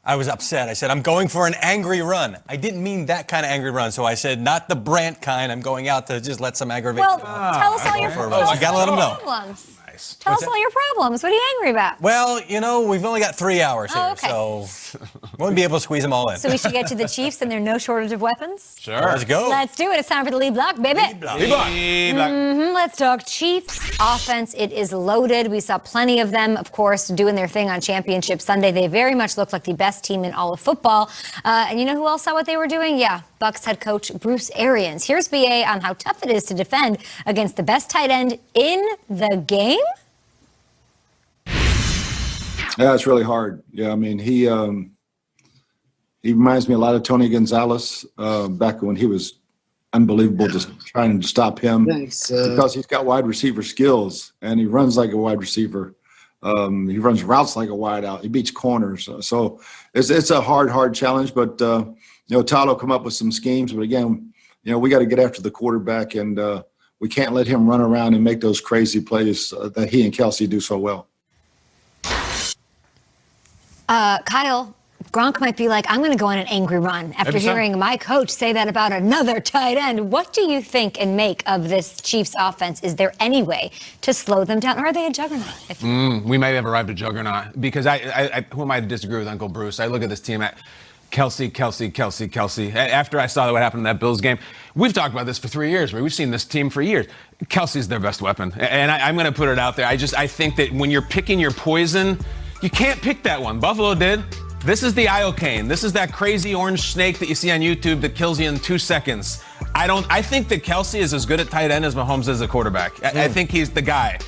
I was upset. I said, I'm going for an angry run. I didn't mean that kind of angry run. So I said, not the Brant kind. I'm going out to just let some aggravation. Well, tell us all your problems. I got to let them know. Nice. Tell us all your problems. What are you angry about? Well, you know, we've only got 3 hours here, so won't be able to squeeze them all in. So we should get to the Chiefs, and there's no shortage of weapons? Sure. Let's go. Let's do it. It's time for the lead block, baby. Lead block. Let's talk Chiefs offense. It is loaded. We saw plenty of them, of course, doing their thing on Championship Sunday. They very much look like the best team in all of football. And you know who else saw what they were doing? Yeah, Bucs head coach Bruce Arians. Here's BA on how tough it is to defend against the best tight end in the game. Yeah, it's really hard. Yeah, I mean, he reminds me a lot of Tony Gonzalez back when he was unbelievable, just trying to stop him. Thanks. Because he's got wide receiver skills, and he runs like a wide receiver. He runs routes like a wide out. He beats corners. So it's a hard challenge, but, you know, Todd will come up with some schemes. But, again, you know, we got to get after the quarterback, and we can't let him run around and make those crazy plays that he and Kelsey do so well. Kyle, Gronk might be like, I'm going to go on an angry run after hearing my coach say that about another tight end. What do you think and make of this Chiefs offense? Is there any way to slow them down? Or are they a juggernaut? We might have arrived at juggernaut because who am I to disagree with Uncle Bruce? I look at this team at Kelsey. After I saw what happened in that Bills game, we've talked about this for 3 years. We've seen this team for years. Kelsey's their best weapon. And I'm going to put it out there. I think that when you're picking your poison, you can't pick that one. Buffalo did. This is the iocane. This is that crazy orange snake that you see on YouTube that kills you in 2 seconds. I think that Kelsey is as good at tight end as Mahomes is a quarterback. I think he's the guy.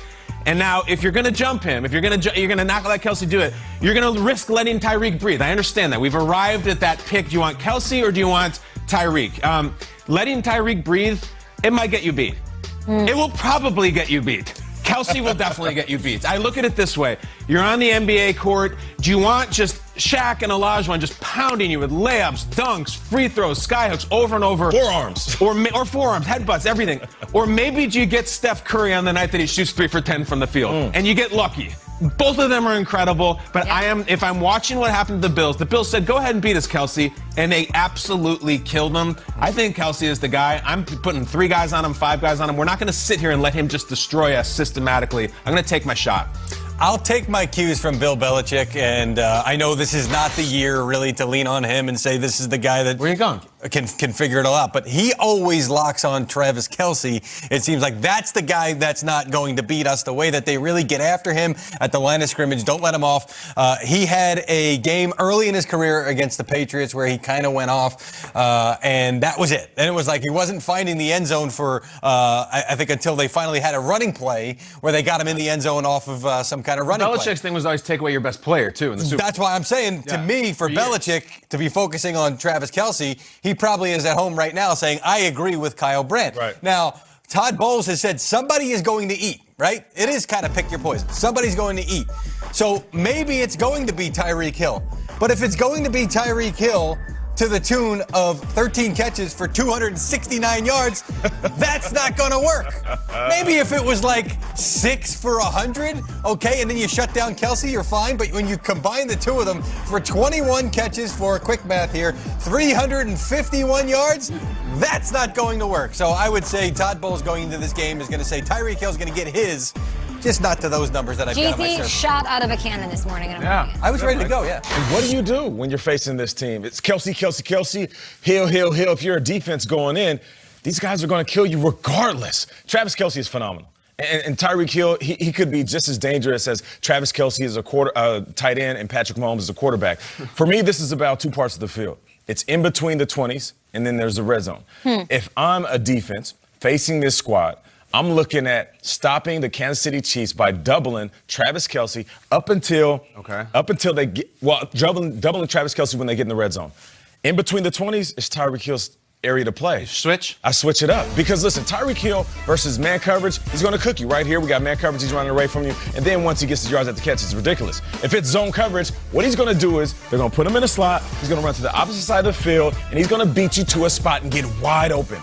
And now, if you're going to jump him, if you're going to not let Kelsey do it, you're going to risk letting Tyreek breathe. I understand that. We've arrived at that pick. Do you want Kelsey or do you want Tyreek? Letting Tyreek breathe, it might get you beat. It will probably get you beat. Kelsey will definitely get you beat. I look at it this way. You're on the NBA court. Do you want just Shaq and Olajuwon just pounding you with layups, dunks, free throws, skyhooks over and over? Forearms. Or forearms, headbutts, everything. Or maybe do you get Steph Curry on the night that he shoots 3 for 10 from the field and you get lucky? Both of them are incredible, but if I'm watching what happened to the Bills said, go ahead and beat us, Kelsey, and they absolutely killed him. I think Kelsey is the guy. I'm putting 3 guys on him, 5 guys on him. We're not going to sit here and let him just destroy us systematically. I'm going to take my shot. I'll take my cues from Bill Belichick, and I know this is not the year really to lean on him and say this is the guy that where you going can figure it all out. But he always locks on Travis Kelce. It seems like that's the guy that's not going to beat us. The way that they really get after him at the line of scrimmage, don't let him off. He had a game early in his career against the Patriots where he kind of went off, and that was it. And it was like he wasn't finding the end zone for I think until they finally had a running play where they got him in the end zone off of some kind of running play. Belichick's thing was always take away your best player, too, in the Super Bowl. That's why I'm saying, to me, for Belichick to be focusing on Travis Kelce, he probably is at home right now saying, I agree with Kyle Brandt. Right. Now, Todd Bowles has said somebody is going to eat, right? It is kind of pick your poison. Somebody's going to eat. So maybe it's going to be Tyreek Hill. But if it's going to be Tyreek Hill to the tune of 13 catches for 269 yards, that's not going to work. Maybe if it was like 6 for 100, okay, and then you shut down Kelsey, you're fine. But when you combine the two of them for 21 catches for quick math here, 351 yards, that's not going to work. So I would say Todd Bowles going into this game is going to say Tyreek Hill's going to get his, just not to those numbers that I've got on my surface. Shot out of a cannon this morning. I was ready to go, yeah. And what do you do when you're facing this team? It's Kelsey, Hill. If you're a defense going in, these guys are going to kill you regardless. Travis Kelce is phenomenal. And Tyreek Hill, he could be just as dangerous as Travis Kelce is a tight end and Patrick Mahomes is a quarterback. For me, this is about 2 parts of the field. It's in between the 20s, and then there's the red zone. If I'm a defense facing this squad, I'm looking at stopping the Kansas City Chiefs by doubling Travis Kelce up until they get doubling Travis Kelce when they get in the red zone. In between the 20s, it's Tyreek Hill's area to play. Switch? I switch it up because listen, Tyreek Hill versus man coverage, he's going to cook you right here. We got man coverage, he's running away from you, and then once he gets his yards at the catch, it's ridiculous. If it's zone coverage, what he's going to do is they're going to put him in a slot, he's going to run to the opposite side of the field, and he's going to beat you to a spot and get wide open.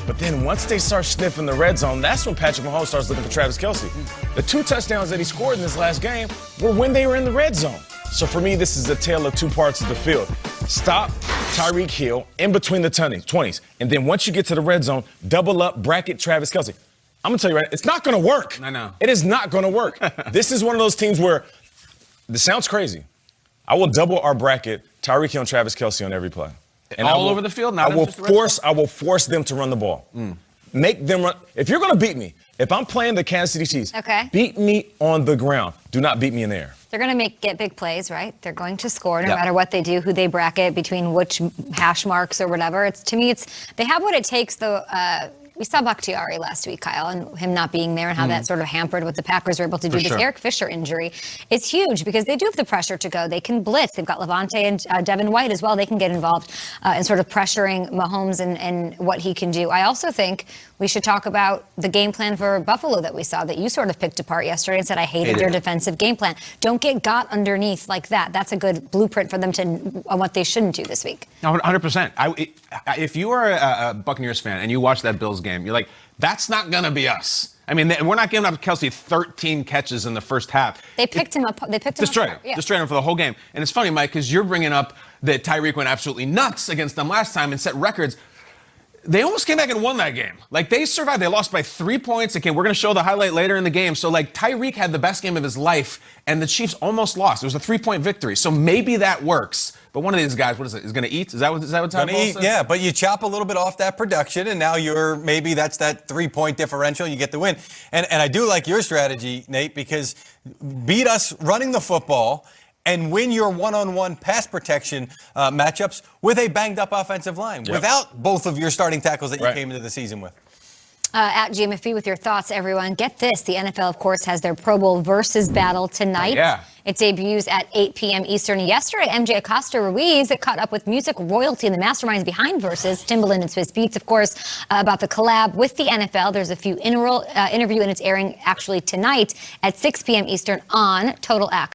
But then once they start sniffing the red zone, that's when Patrick Mahomes starts looking for Travis Kelce. The 2 touchdowns that he scored in this last game were when they were in the red zone. So for me, this is a tale of two parts of the field. Stop Tyreek Hill in between the 20s. And then once you get to the red zone, double up, bracket Travis Kelce. I'm going to tell you right, it's not going to work. I know. It is not going to work. This is one of those teams where, this sounds crazy, I will double our bracket Tyreek Hill and Travis Kelce on every play. And all over the field? Not I will just the red zone? I will force them to run the ball. Make them run. If you're going to beat me, if I'm playing the Kansas City Chiefs, beat me on the ground. Do not beat me in the air. They're going to get big plays, right? They're going to score no matter what they do, who they bracket, between which hash marks or whatever. To me, they have what it takes, though. We saw Bakhtiari last week, Kyle, and him not being there and how that sort of hampered what the Packers were able to do. This Eric Fisher injury is huge because they do have the pressure to go. They can blitz. They've got Levante and Devin White as well. They can get involved in sort of pressuring Mahomes and what he can do. I also think we should talk about the game plan for Buffalo that we saw that you sort of picked apart yesterday and said, I hated their defensive game plan. Don't get got underneath like that. That's a good blueprint for them on what they shouldn't do this week. No, 100%. If you are a Buccaneers fan and you watch that Bills game, you're like, that's not going to be us. I mean, we're not giving up Kelce 13 catches in the first half. They picked him up. They picked him up. Destroyed him for the whole game. And it's funny, Mike, because you're bringing up that Tyreek went absolutely nuts against them last time and set records. They almost came back and won that game. Like, they survived. They lost by 3 points. Okay, we're going to show the highlight later in the game. So, like, Tyreek had the best game of his life, and the Chiefs almost lost. It was a 3-point victory. So maybe that works. But one of these guys, what is it, is going to eat? Is that what Tyreek said? Yeah, but you chop a little bit off that production, and now maybe that's that 3-point differential. You get the win. And I do like your strategy, Nate, because beat us running the football and win your one-on-one pass protection matchups with a banged-up offensive line without both of your starting tackles that you came into the season with. At GMFB with your thoughts, everyone. Get this. The NFL, of course, has their Pro Bowl versus battle tonight. It debuts at 8 p.m. Eastern. Yesterday, MJ Acosta-Ruiz caught up with music royalty and the masterminds behind Versus, Timbaland and Swiss Beats, of course, about the collab with the NFL. There's a few interview, and it's airing actually tonight at 6 p.m. Eastern on Total Act.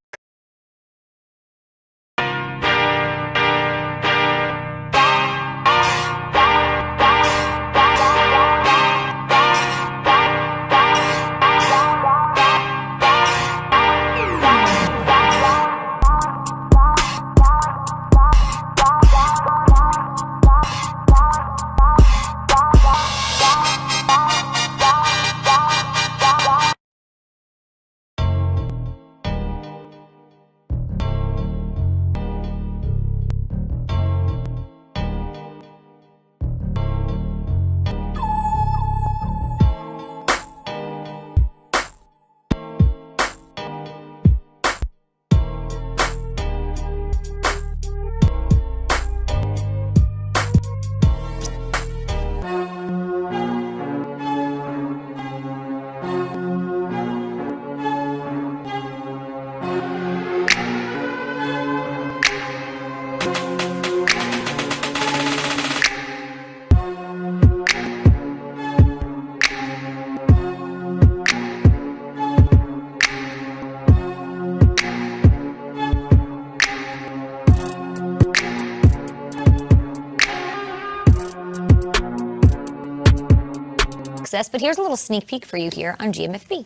But here's a little sneak peek for you here on GMFB.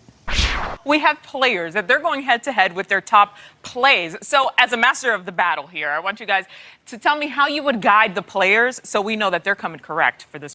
We have players that they're going head-to-head with their top plays. So as a master of the battle here, I want you guys to tell me how you would guide the players so we know that they're coming correct for this